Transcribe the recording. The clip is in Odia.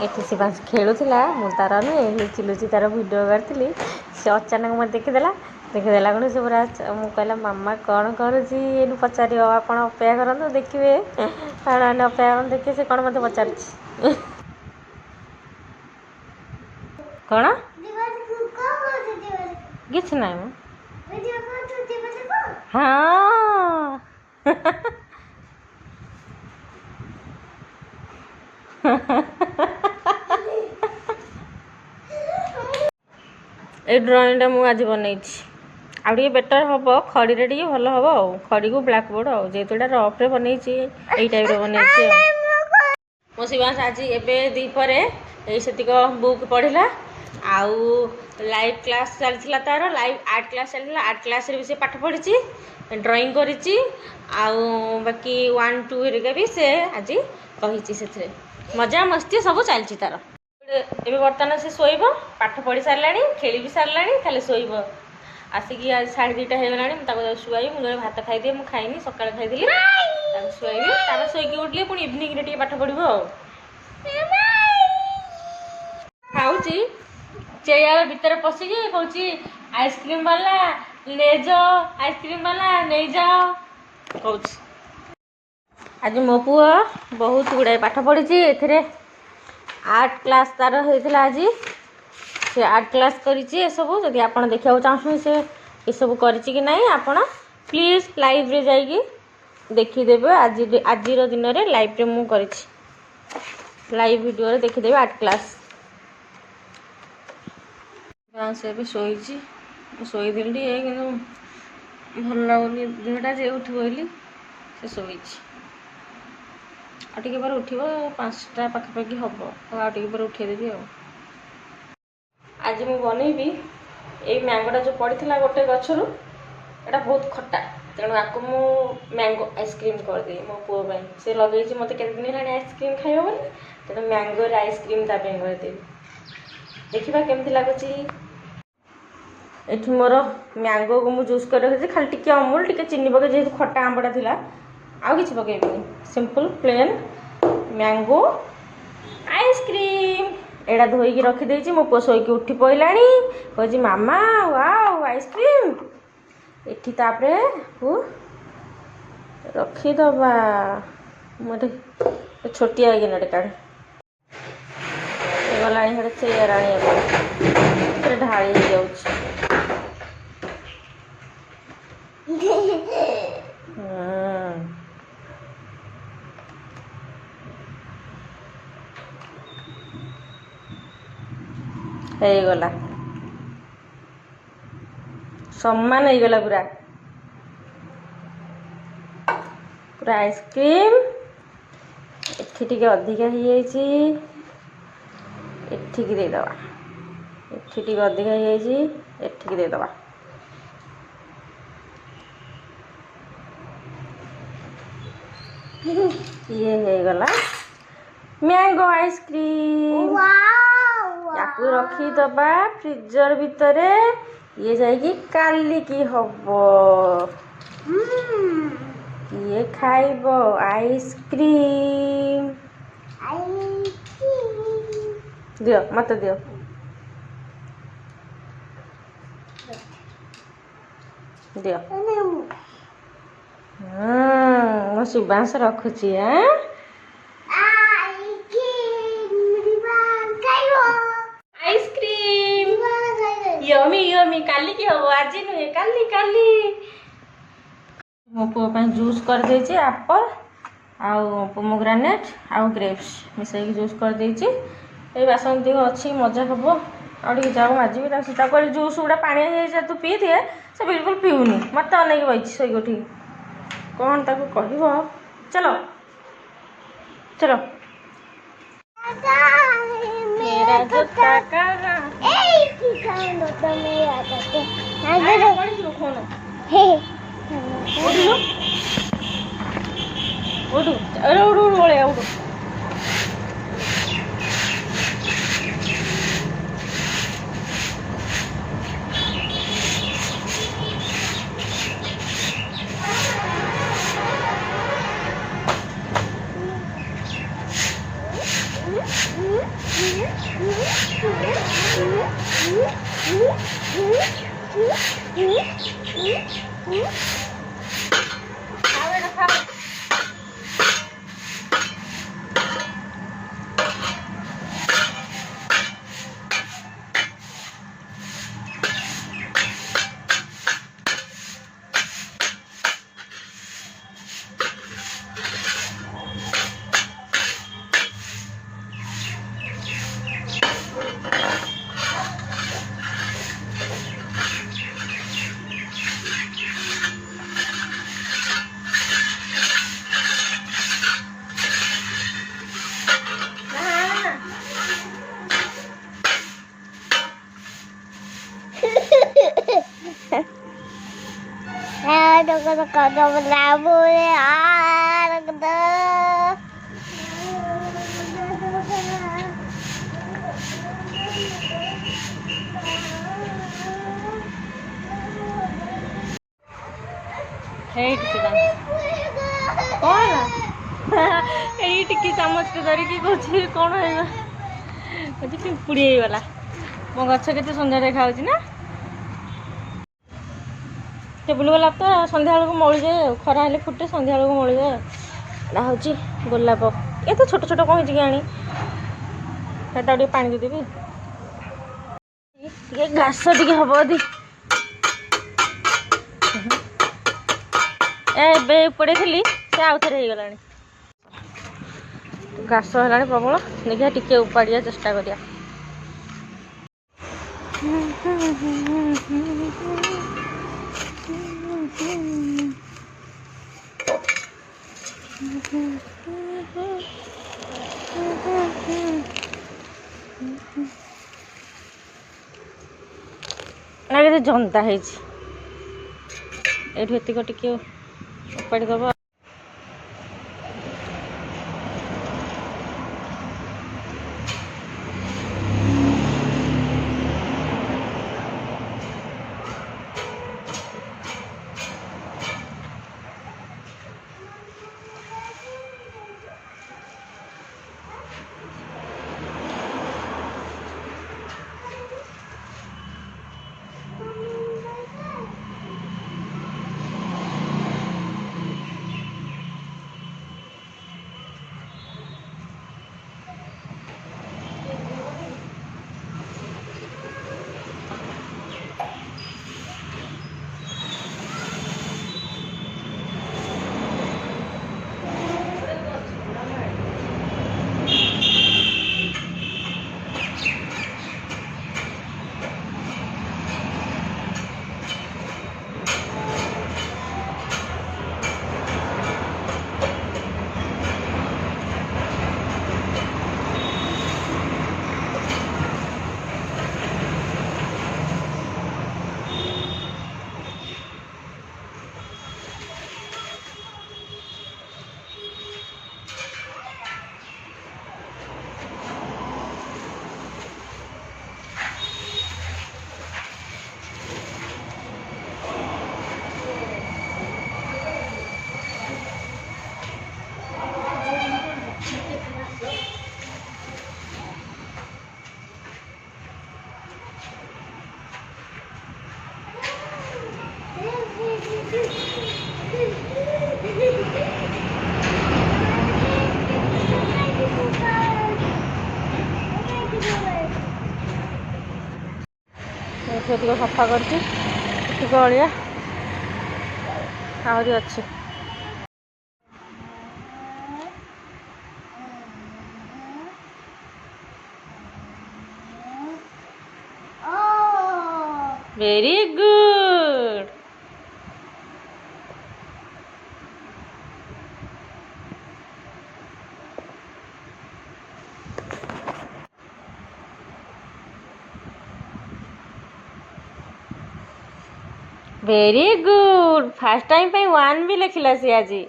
ଏଠି ସେ ବାସ ଖେଳୁଥିଲା ମୁଁ ତାର ନୁହେଁ ଲୁଚି ଲୁଚି ତାର ଭିଡ଼ିଓ କରିଥିଲି। ସେ ଅଚାନକ ମୋତେ ଦେଖିଦେଲା କ'ଣ ସେ ପୁରା ମୁଁ କହିଲା ମାମା କ'ଣ କରୁଛି ଏଇଠୁ ପଚାରିବ ଆପଣ ଅପେକ୍ଷା କରନ୍ତୁ ଦେଖିବେ ଅପେକ୍ଷା କରନ୍ତୁ ଦେଖିବେ ସେ କ'ଣ ମୋତେ ପଚାରୁଛି। କ'ଣ କିଛି ନାହିଁ ମ ହଁ এই ଡ୍ରଇଂଟା ମୁଁ ଆଜି ବନେଇଛି ଆଉ ଟିକେ ବେଟର୍ ହେବ ଖଡ଼ିରେ ଟିକେ ଭଲ ହେବ ଆଉ ଖଡ଼ିକୁ ବ୍ଲାକ୍ ବୋର୍ଡ଼ ଆଉ ଯେହେତୁ ଏଇଟା ରଫ୍ରେ ବନେଇଛି ଏଇ ଟାଇପ୍ର ବନେଇଛି ଆଉ ମୋ ଶିବାଂଶ ଆଜି ଏବେ ଦ୍ୱିପହରେ ଏଇ ସେତିକ ବୁକ୍ ପଢ଼ିଲା ଆଉ ଲାଇଭ୍ କ୍ଲାସ୍ ଚାଲିଥିଲା ତାର ଲାଇଭ୍ ଆର୍ଟ କ୍ଲାସ୍ ଚାଲିଥିଲା ଆର୍ଟ କ୍ଲାସ୍ରେ ବି ସେ ପାଠ ପଢ଼ିଛି ଡ୍ରଇଂ କରିଛି ଆଉ ବାକି 1 2 ହେରିକା ବି ସେ ଆଜି କହିଛି ସେଥିରେ ମଜା ମସ୍ତି ସବୁ ଚାଲିଛି ତାର। ଏବେ ବର୍ତ୍ତମାନ ସେ ଶୋଇବ ପାଠ ପଢ଼ି ସାରିଲାଣି ଖେଳି ବି ସାରିଲାଣି ଖାଲି ଶୋଇବ ଆସିକି ଆଜି 2:30 ହେଇଗଲାଣି ମୁଁ ତାକୁ ଶୁଆଇବି ମୁଁ ଜଣେ ଭାତ ଖାଇଦିଏ ମୁଁ ଖାଇନି ସକାଳେ ଖାଇଥିଲି ତାକୁ ଶୁଆଇବି ତାପରେ ଶୋଇକି ଉଠିଲେ ପୁଣି ଇଭିନିଂରେ ଟିକେ ପାଠ ପଢ଼ିବ ଆଉ ଖାଉଛି ଚେୟାର ଭିତରେ ପଶିକି କହୁଛି ଆଇସ୍କ୍ରିମ୍ ବାଲା ନେଇଯାଅ ଆଇସ୍କ୍ରିମ୍ ବାଲା ନେଇଯାଅ କହୁଛି। ଆଜି ମୋ ପୁଅ ବହୁତ ଗୁଡ଼ାଏ ପାଠ ପଢ଼ିଛି ଏଥିରେ आर्ट क्लास तार होता आज से आर्ट क्लास करिछि एसबू जदि आप देखा चाहूँ से एसबू कि नहीं आप प्लीज लाइव रे जाइए देखीदेवे आज दिन में लाइव रे मु करिछि लाइव वीडियो रे देखीदेवे आर्ट क्लास से भी शोची शोदी कि भल लगुनि देहटा जे उठ बोली से शोची आटे पर उठो 5टा पाखापाखि हम आटे पर उठेदेवी आज मुझे बनईबी ये मैंगोटा जो पड़ा गोटे गचर एटा बहुत खट्टा तेणु आपको मु मैंगो आइसक्रीम करदे मो पुओ से लगे मत के दिन है आइसक्रीम खाइब बोली तेणु मैंगो आइसक्रीम करदेवी देखा केमती लगुच ये मोर मैंगो को मुझे जूस कर रखी खाली टी अमूल टी चीनी पके जेहतु खट्टा आंबटा थिला आउ किसी पकेबनी सिंपल प्लेन मैंगो आइसक्रीम एड़ा धोईकी रखीदे मो पुओ शोईकी उठी पड़ा कहे मामा वाओ आइसक्रीम एटी तापरे रखीदबा मोटे छोटिया गिनाटे काढ़े गला चेयर आने ढाई हो गला सम्मान हो गला पूरा पूरा आइसक्रीम एठी अधिका हो जाइए एठिकी देदबा एठी अधिका हो जाइए एठिकी देदबा ये हो गला मैंगो आइसक्रीम या रखीदबा फ्रिजर भितर ये जाइए काली की हब किए खाइब आइसक्रीम दियो मत दियो दियो मो सुबांश रखुची आइसक्रीम यमी यमी काली की हम आज नुहे काली काली मो पुओ जूस कर देछि एप्पल आउ पोमोग्रेनेट आउ ग्रेप्स मिसाई जूस कर देछि ए बासन दिह अच्छी मजा हम आगे जाओ माजी जूस गुड़ा पानी तू पी दिए से बिल्कुल पीऊनी मत अनेक बही शोक उठी कौन ताको कहब चलो चलो मेरा जूता कहाँ उठू अरे उठू उठ बोले उठू ଏଇ ଟିକେ ଚାମଚଟେ ଧରିକି କହୁଛି କ'ଣ ହେଇଗଲା, କହୁଛି ପିମ୍ପୁଡ଼ି ହେଇଗଲା। ମୋ ଗଛ କେତେ ସୁନ୍ଦର ଦେଖାଯାଉଛି ନା। ଟେବୁଲ୍ ଗୋଲାପ ତ ସନ୍ଧ୍ୟାବେଳକୁ ମଉଳିଯାଏ ଆଉ, ଖରା ହେଲେ ଫୁଟେ, ସନ୍ଧ୍ୟାବେଳକୁ ମଉଳିଯାଏ ଆଉ। ଏଇଟା ହେଉଛି ଗୋଲାପ। ଏତେ ଛୋଟ ଛୋଟ କ'ଣ ହେଇଛି କେଜାଣି, ସେଟା ଟିକେ ପାଣି ଦେଇଦେବି। ଟିକେ ଘାସ ଟିକେ ହବ ଯଦି ଏବେ ପଡ଼େଇଥିଲି, ସେ ଆଉଥରେ ହେଇଗଲାଣି। ଘାସ ହେଲାଣି ପ୍ରବଳ, ଦେଖିବା ଟିକେ ଉପାଡ଼ିବା ଚେଷ୍ଟା କରିବା। କେତେ ଜନ୍ତା ହେଇଛି, ଏଇଠୁ ଏତିକ ଟିକେ ଉପାଡ଼ିଦେବା। ଏତିକ ସଫା କରିଛି, ଏତିକ ଅଳିଆ ଆହୁରି ଅଛି। Very good. Very good. First time ପାଇଁ 1 ବି ଲେଖିଲା ସେ ଆଜି।